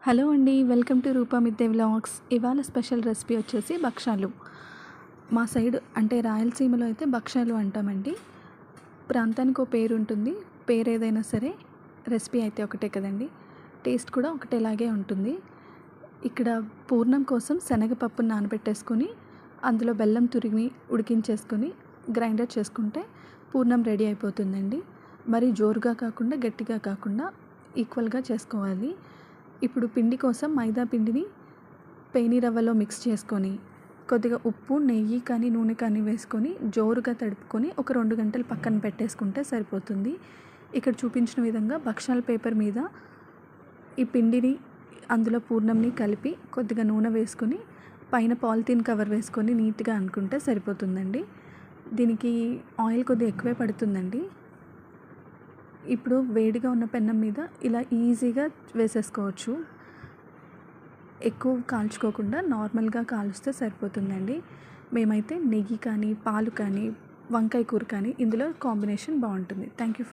Hello అండి, welcome to రూపా మిద్దె vlogs. ఇవాళ స్పెషల్ రెసిపీ వచ్చేసి భక్షాలు. మా సైడ్ అంటే రాయలసీమలో అయితే భక్షాలు అంటామండి. ప్రాంతానికి ఒక పేరు ఉంటుంది. పేరు ఏదైనా సరే రెసిపీ అయితే ఒకటే కదండి. టేస్ట్ కూడా ఒకటేలాగే ఉంటుంది. ఇక్కడ పూర్ణం కోసం శనగపప్పును నానబెట్టేసుకొని అందులో బెల్లం తురిమి ఉడికించేసుకొని గ్రైండర్ చేసుకుంటే పూర్ణం రెడీ అయిపోతుందండి. మరి జోరుగా కాకుండా గట్టిగా కాకుండా ఈక్వల్గా చేసుకోవాలి. ఇప్పుడు పిండి కోసం మైదా పిండిని పేని రవ్వలో మిక్స్ చేసుకొని కొద్దిగా ఉప్పు, నెయ్యి కానీ నూనె కానీ వేసుకొని జోరుగా తడుపుకొని ఒక 2 గంటలు పక్కన పెట్టేసుకుంటే సరిపోతుంది. ఇక్కడ చూపించిన విధంగా భక్షాల పేపర్ మీద ఈ పిండిని అందులో పూర్ణంని కలిపి కొద్దిగా నూనె వేసుకొని పైన పాలిథీన్ కవర్ వేసుకొని నీట్గా అనుకుంటే సరిపోతుందండి. దీనికి ఆయిల్ కొద్దిగా ఎక్కువే పడుతుందండి. ఇప్పుడు వేడిగా ఉన్న పెన్నం మీద ఇలా ఈజీగా వేసేసుకోవచ్చు. ఎక్కువ కాల్చుకోకుండా నార్మల్గా కాలుస్తే సరిపోతుందండి. మేమైతే నెయ్యి కానీ, పాలు కానీ, వంకాయ కూర కానీ ఇందులో కాంబినేషన్ బాగుంటుంది. Thank you.